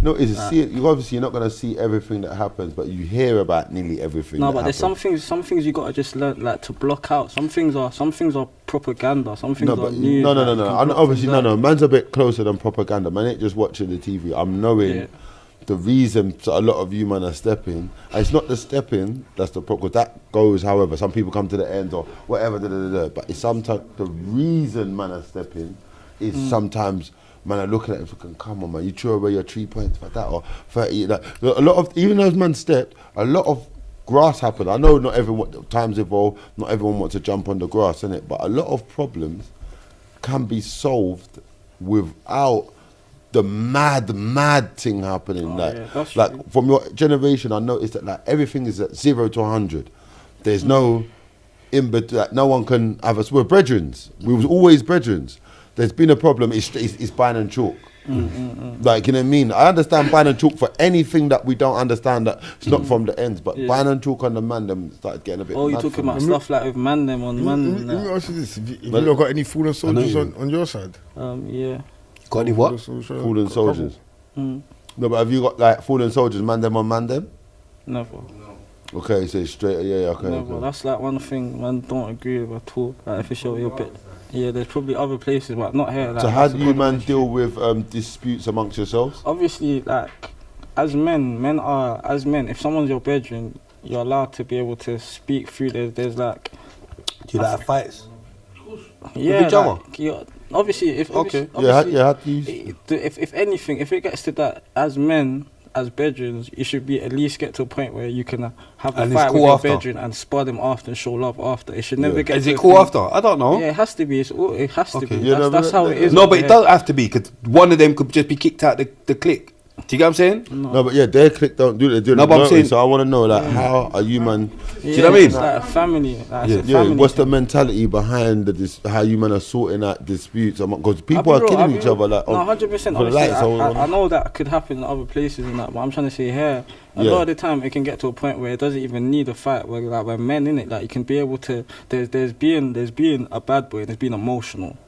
No, you obviously you're not gonna see everything that happens, but you hear about nearly everything. No, but there's some things you gotta just learn, like, to block out. Some things are propaganda. Some things are news. No. Obviously, no. Man's a bit closer than propaganda. Man ain't just watching the TV. I'm knowing the reason a lot of you man are stepping. And it's not the stepping that's the problem. Because that goes, however, some people come to the end or whatever. But it's sometimes the reason man are stepping is sometimes. Man, I'm looking at him thinking, come on, man, you threw away your 3 points for that or 30. Like, a lot of, even those man stepped, a lot of grass happened. I know not everyone, times evolve, not everyone wants to jump on the grass, innit? But a lot of problems can be solved without the mad thing happening. Like from your generation, I noticed that like everything is at 0 to 100. There's no, like, no one can have us. We're brethrens. We was always brethrens. There's been a problem, it's bine and chalk. Like, you know what I mean? I understand bine and chalk for anything that we don't understand that it's not from the ends, but bine and chalk on the man them started getting a bit you're talking about stuff like with man them on man. Let me ask you this, have you not got any fallen soldiers on your side? Yeah. Got any what? Fallen soldiers. No, but have you got like fallen soldiers, man them on man them? Never. Okay, so it's straight, okay. Never. That's like one thing man don't agree with at all. Like, if it's your bit. Yeah, there's probably other places, but not here. Like, so how do you man deal with disputes amongst yourselves? Obviously, like, as men, if someone's your brethren, you're allowed to be able to speak through. There's like... Do you like fights? Yeah, with each other? Like, obviously, if anything, if it gets to that, as men, as brethren, you should be at least get to a point where you can have a fight with your brethren and spar them after and show love after. It should never get. Is it cool after? I don't know. Yeah, it has to be. It has to be. That's how it is. No, but it doesn't have to be, because one of them could just be kicked out the clique. Do you get what I'm saying? No, but yeah, their clique don't do it. No, but I'm saying, so I want to know, like, how are you man? Yeah, do you know what I mean? It's like a family. Like, yeah. What's the mentality behind how you man are sorting out disputes? Because people are killing each other. Like, no, 100%. I know that could happen in other places and that, but I'm trying to say here, a lot of the time it can get to a point where it doesn't even need a fight. Where like we're men in it, like you can be able to. There's being a bad boy and there's being emotional.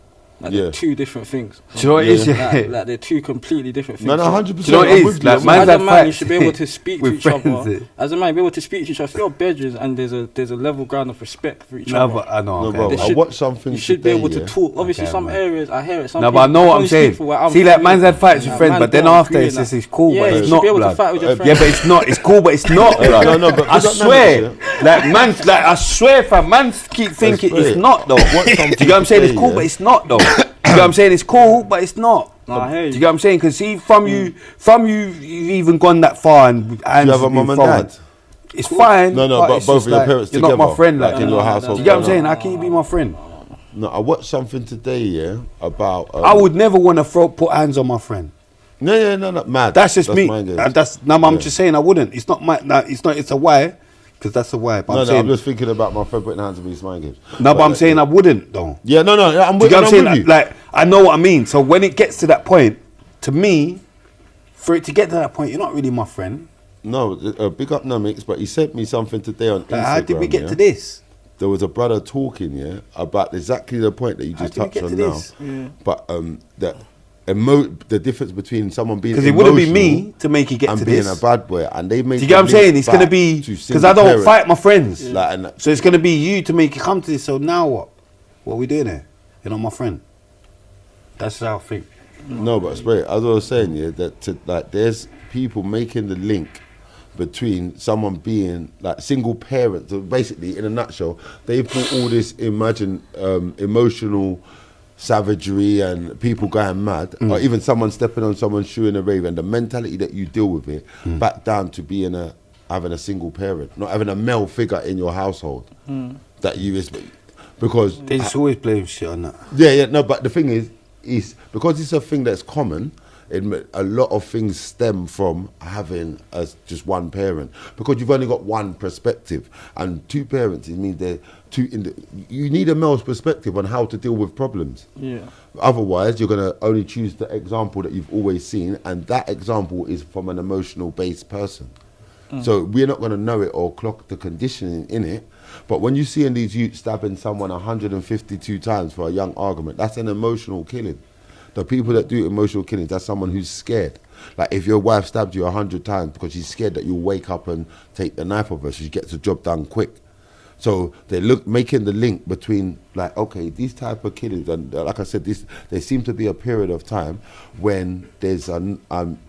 Like they're two different things. Do you know what it is? Like they're two completely different things. No, 100%. Do you know what it is? Like, as a man, you should be able to speak to each other. As a man, be able to speak to each other. If you're bedrooms and there's a level ground of respect for each other. But I know. No, I watched something. You should be able to talk. Obviously, some areas I hear it. No, but I know what I'm saying. See, like, man's had fights with friends, but then after it's cool, but it's not blood. Yeah, but it's not. It's cool, but it's not blood. No, but I swear, I swear, fam, man keep thinking it's not though. Do you get what I'm saying? It's cool, but it's not though. You know what I'm saying? It's cool, but it's not. No, I hear you. Do you get what I'm saying? Because see, from you, you've even gone that far and do you have a mum and dad? It's fine. No, but both of your parents together. You're not my friend, like in your household. Do you get what I'm saying? How can you be my friend? No, I watched something today, about. I would never want to put hands on my friend. No, mad. That's just me. I'm just saying I wouldn't. It's not my. It's a why. Because that's a why. But I'm just thinking about my friend putting hands on me in mind games. No, but I'm saying I wouldn't though. Yeah, no, I'm with you. Like, I know what I mean. So when it gets to that point, to me, for it to get to that point, you're not really my friend. No, big up Namix, but he sent me something today on Instagram. How did we get to this? There was a brother talking, about exactly the point that you just touched on now. Yeah. But the difference between someone being, because it wouldn't be me to make it get to this, and being a bad boy, and they make. Do you get what I'm saying? It's gonna be because I don't fight my friends, so it's gonna be you to make it come to this. So now what? What are we doing here? You're not my friend. That's how I think. No, but straight, as I was saying, that there's people making the link between someone being like single parent. So basically, in a nutshell, they put all this emotional savagery and people going mad, or even someone stepping on someone's shoe in a rave, and the mentality that you deal with it, back down to being having a single parent, not having a male figure in your household that you respect, because they just always blame shit on that. No, but the thing is because it's a thing that's common. A lot of things stem from having just one parent, because you've only got one perspective, and two parents, it means they're you need a male's perspective on how to deal with problems. Yeah. Otherwise, you're gonna only choose the example that you've always seen, and that example is from an emotional based person. So we're not gonna know it or clock the conditioning in it. But when you see in these youths stabbing someone 152 times for a young argument, that's an emotional killing. The people that do emotional killings, that's someone who's scared. Like if your wife stabbed you 100 times because she's scared that you'll wake up and take the knife off her, so she gets the job done quick. So they making the link between, like, okay, these type of killings, and like I said, there seems to be a period of time when there's a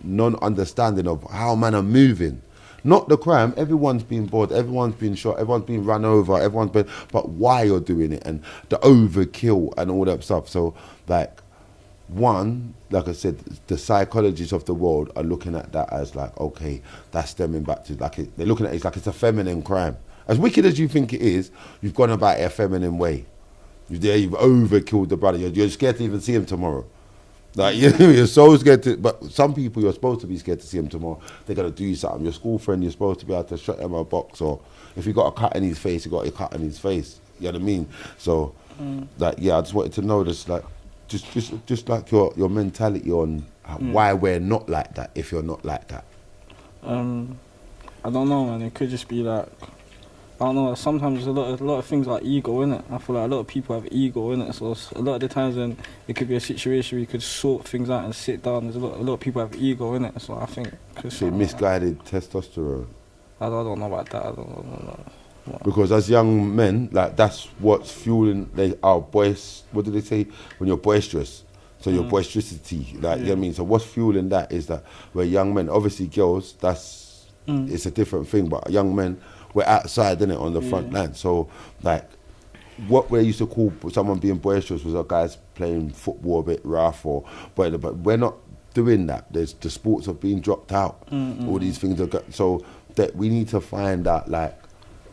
non-understanding of how men are moving. Not the crime, everyone's been bored, everyone's been shot, everyone's been run over, but why you're doing it, and the overkill and all that stuff. So, like, one, like I said, the psychologists of the world are looking at that as like, okay, that's stemming back to, like, they're looking at it like it's a feminine crime. As wicked as you think it is, you've gone about it a feminine way. You've overkilled the brother. You're scared to even see him tomorrow. Like, you're so scared to, but some people you're supposed to be scared to see him tomorrow. They're going to do something. Your school friend, you're supposed to be able to shut him a box, or if you got a cut in his face, you got a cut in his face. You know what I mean? So, like, yeah, I just wanted to know this, like, just like your mentality on why we're not like that, if you're not like that. I don't know, man. It could just be like, I don't know, sometimes a lot of things like ego, innit? I feel like a lot of people have ego, innit? So a lot of the times when it could be a situation where you could sort things out and sit down, there's a lot of people have ego, innit? So I think... misguided testosterone. I don't know about that, I don't know. Because as young men, like, that's what's fueling our boys. What do they say? When you're boisterous. So your boisterousity, like, you know what I mean? So what's fueling that is that we're young men. Obviously girls, it's a different thing, but young men, we're outside, innit, on the front line. So, like, what we used to call someone being boisterous was a guys playing football a bit rough, but we're not doing that. There's the sports of being dropped out. All these things so that we need to find out, like,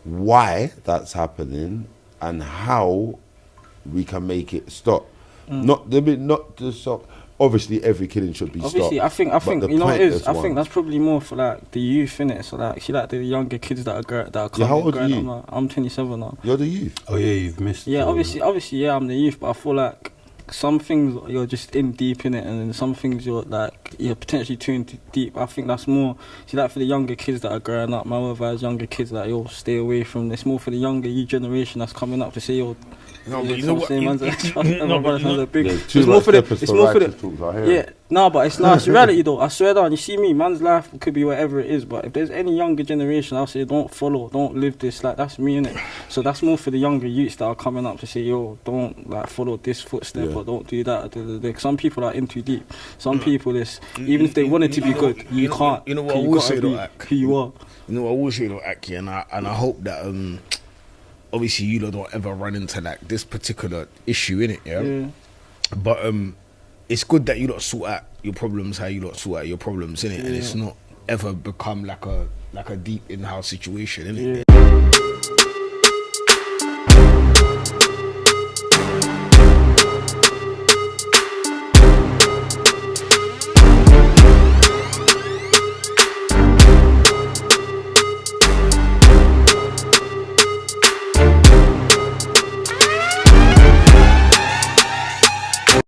why that's happening and how we can make it stop. Not to stop. Obviously, every killing should be stopped. Obviously, I think you know what it is. I think that's probably more for like the youth, innit? So like, see, like the younger kids that are coming. Yeah, how old are you? I'm 27 now. You're the youth. Oh yeah, you've missed. Yeah, obviously, yeah, I'm the youth, but I feel like some things you're just in deep in it, and then some things you're potentially too into deep. I think that's more, see, like for the younger kids that are growing up, my advice, younger kids, that you'll stay away from this. More for the younger generation that's coming up to say, yo, no, but you know what? But it's reality though. I swear down, you see me, man's life could be whatever it is, but if there's any younger generation, I'll say don't live this, like, that's me, innit? So that's more for the younger youths that are coming up to say, yo, don't like follow this footstep, or don't do that. Some people are in too deep. Some people, even if they wanted to be good, you can't. You know what I will say though, who you are. You know what I will say though, Aki, and I hope that obviously you lot don't ever run into like this particular issue, innit, yeah? But it's good that you lot sort out your problems how you lot sort out your problems, innit? And it's not ever become like a deep in-house situation, innit?